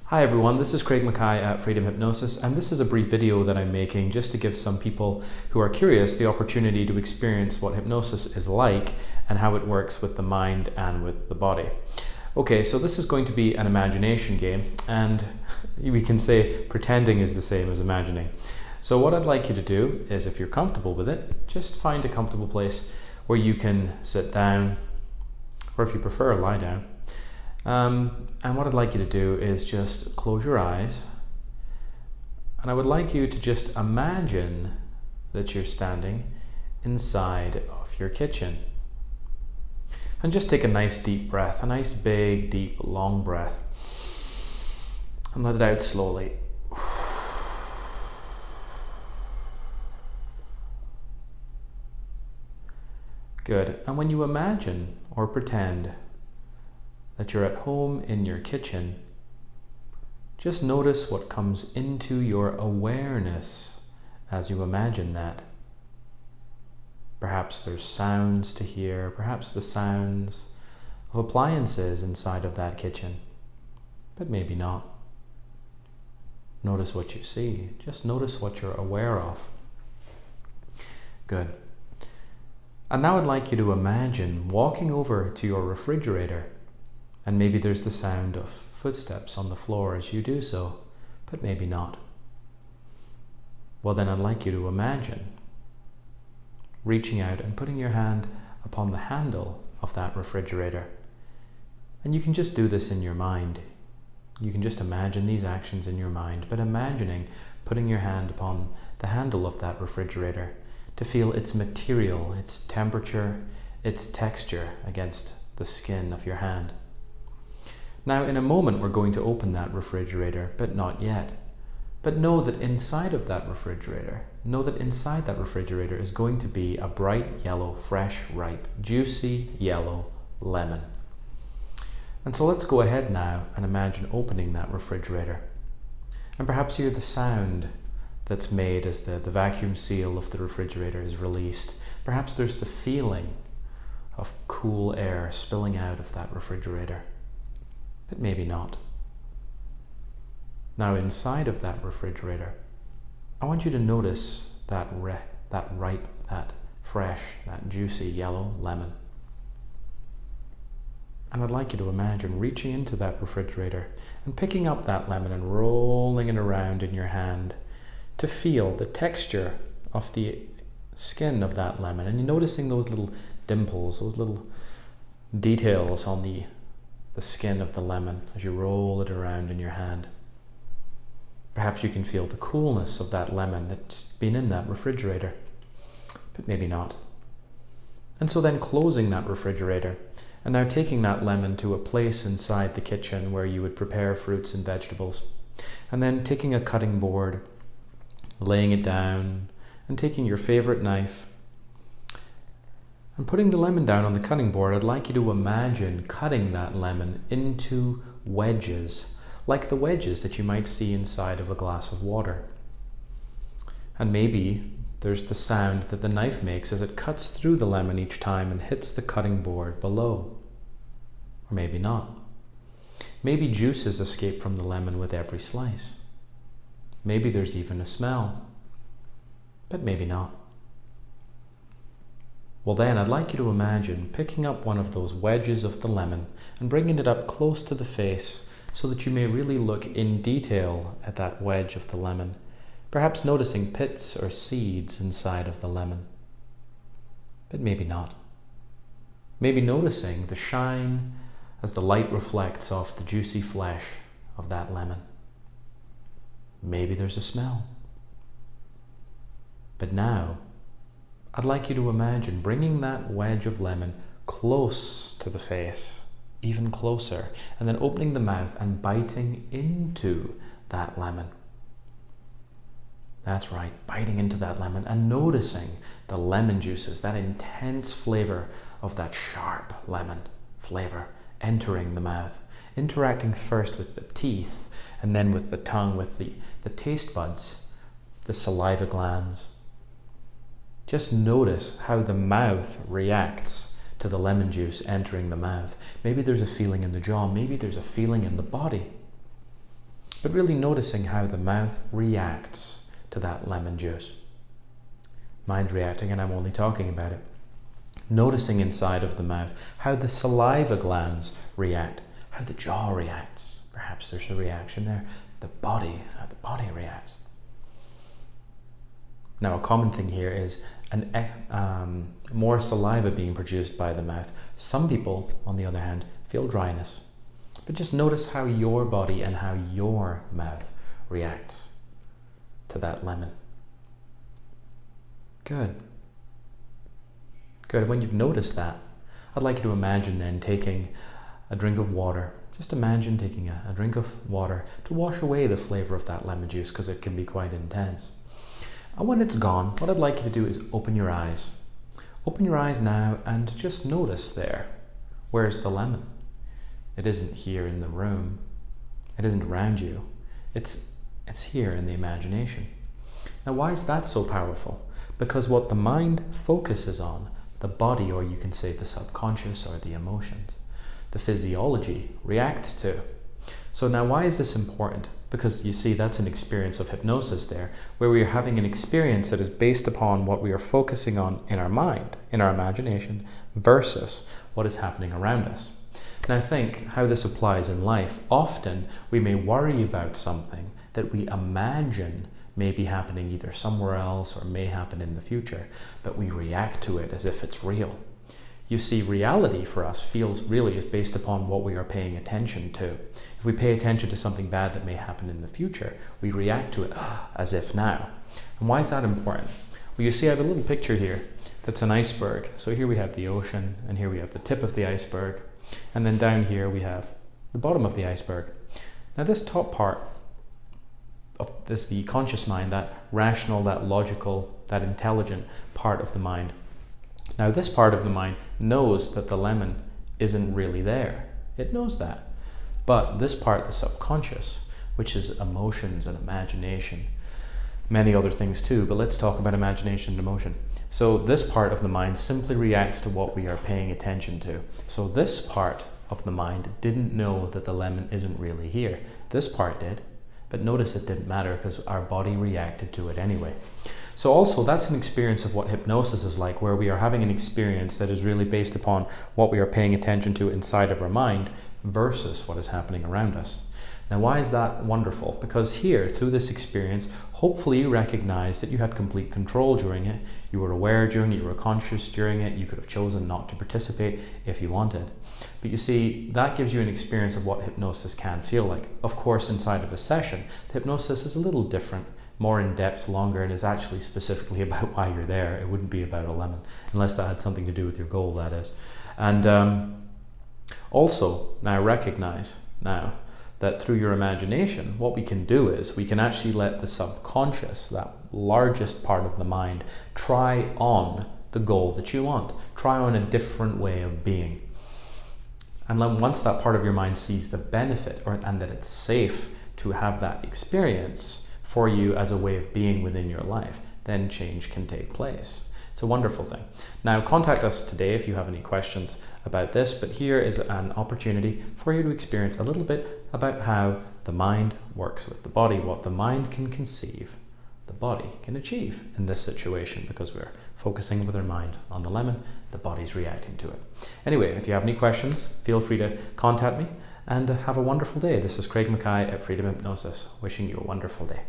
Hi everyone, this is Craig Mackay at Freedom Hypnosis, and this is a brief video that I'm making just to give some people who are curious the opportunity to experience what hypnosis is like and how it works with the mind and with the body. Okay, so this is going to be an imagination game, and we can say pretending is the same as imagining. So what I'd like you to do is, if you're comfortable with it, just find a comfortable place where you can sit down, or if you prefer, lie down. And what I'd like you to do is just close your eyes, and I would like you to just imagine that you're standing inside of your kitchen. And just take a nice deep breath, a nice big, deep, long breath, and let it out slowly. Good. And when you imagine or pretend that you're at home in your kitchen, just notice what comes into your awareness as you imagine that. Perhaps there's sounds to hear, perhaps the sounds of appliances inside of that kitchen, but maybe not. Notice what you see. Just notice what you're aware of. Good. And now I'd like you to imagine walking over to your refrigerator, and maybe there's the sound of footsteps on the floor as you do so, but maybe not. Well, then I'd like you to imagine reaching out and putting your hand upon the handle of that refrigerator. And you can just do this in your mind. You can just imagine these actions in your mind, but imagining putting your hand upon the handle of that refrigerator to feel its material, its temperature, its texture against the skin of your hand. Now, in a moment, we're going to open that refrigerator, but not yet. But know that inside that refrigerator is going to be a bright yellow, fresh, ripe, juicy yellow lemon. And so let's go ahead now and imagine opening that refrigerator. And perhaps hear the sound that's made as the vacuum seal of the refrigerator is released. Perhaps there's the feeling of cool air spilling out of that refrigerator. But maybe not. Now inside of that refrigerator, I want you to notice that ripe, that fresh, that juicy yellow lemon. And I'd like you to imagine reaching into that refrigerator and picking up that lemon and rolling it around in your hand to feel the texture of the skin of that lemon. And you're noticing those little dimples, those little details on the skin of the lemon as you roll it around in your hand. Perhaps you can feel the coolness of that lemon that's been in that refrigerator, but maybe not. And so then closing that refrigerator and now taking that lemon to a place inside the kitchen where you would prepare fruits and vegetables, and then taking a cutting board, laying it down, and taking your favorite knife and putting the lemon down on the cutting board. I'd like you to imagine cutting that lemon into wedges, like the wedges that you might see inside of a glass of water. And maybe there's the sound that the knife makes as it cuts through the lemon each time and hits the cutting board below. Or maybe not. Maybe juices escape from the lemon with every slice. Maybe there's even a smell, but maybe not. Well then, I'd like you to imagine picking up one of those wedges of the lemon and bringing it up close to the face so that you may really look in detail at that wedge of the lemon, perhaps noticing pits or seeds inside of the lemon. But maybe not. Maybe noticing the shine as the light reflects off the juicy flesh of that lemon. Maybe there's a smell. But now, I'd like you to imagine bringing that wedge of lemon close to the face, even closer, and then opening the mouth and biting into that lemon. That's right, biting into that lemon and noticing the lemon juices, that intense flavor of that sharp lemon flavor entering the mouth, interacting first with the teeth and then with the tongue, with the taste buds, the saliva glands. Just notice how the mouth reacts to the lemon juice entering the mouth. Maybe there's a feeling in the jaw, maybe there's a feeling in the body. but really noticing how the mouth reacts to that lemon juice. Mind's reacting, and I'm only talking about it. Noticing inside of the mouth how the saliva glands react, how the jaw reacts. Perhaps there's a reaction there. The body, how the body reacts. Now, a common thing here is more saliva being produced by the mouth. Some people, on the other hand, feel dryness. But just notice how your body and how your mouth reacts to that lemon. Good. Good. When you've noticed that, I'd like you to imagine then taking a drink of water. Just imagine taking a drink of water to wash away the flavor of that lemon juice, because it can be quite intense. And when it's gone, what I'd like you to do is open your eyes. Open your eyes now and just notice there. Where's the lemon? It isn't here in the room. It isn't around you. It's here in the imagination. Now, why is that so powerful? Because what the mind focuses on, the body, or you can say the subconscious or the emotions, the physiology reacts to. So now, why is this important? Because you see, that's an experience of hypnosis there, where we are having an experience that is based upon what we are focusing on in our mind, in our imagination, versus what is happening around us. Now think how this applies in life. Often we may worry about something that we imagine may be happening either somewhere else or may happen in the future, but we react to it as if it's real. You see, reality for us is based upon what we are paying attention to. If we pay attention to something bad that may happen in the future, we react to it as if now. And why is that important? Well, you see, I have a little picture here that's an iceberg. So here we have the ocean, and here we have the tip of the iceberg, and then down here we have the bottom of the iceberg. Now this top part of this, the conscious mind, that rational, that logical, that intelligent part of the mind. Now this part of the mind knows that the lemon isn't really there. It knows that. But this part, the subconscious, which is emotions and imagination, many other things too, but let's talk about imagination and emotion. So this part of the mind simply reacts to what we are paying attention to. So this part of the mind didn't know that the lemon isn't really here. This part did, but notice it didn't matter because our body reacted to it anyway. So also that's an experience of what hypnosis is like, where we are having an experience that is really based upon what we are paying attention to inside of our mind versus what is happening around us. Now, why is that wonderful? Because here, through this experience, hopefully you recognize that you had complete control during it. You were aware during it, you were conscious during it. You could have chosen not to participate if you wanted. But you see, that gives you an experience of what hypnosis can feel like. Of course, inside of a session, the hypnosis is a little different, more in depth, longer, and is actually specifically about why you're there. It wouldn't be about a lemon, unless that had something to do with your goal, that is. And also, now recognize now that through your imagination, what we can do is we can actually let the subconscious, that largest part of the mind, try on the goal that you want, try on a different way of being. And then once that part of your mind sees the benefit and that it's safe to have that experience for you as a way of being within your life, then change can take place. It's a wonderful thing. Now, contact us today if you have any questions about this, but here is an opportunity for you to experience a little bit about how the mind works with the body, what the mind can conceive, the body can achieve in this situation, because we're focusing with our mind on the lemon, the body's reacting to it. Anyway, if you have any questions, feel free to contact me, and have a wonderful day. This is Craig Mackay at Freedom Hypnosis, wishing you a wonderful day.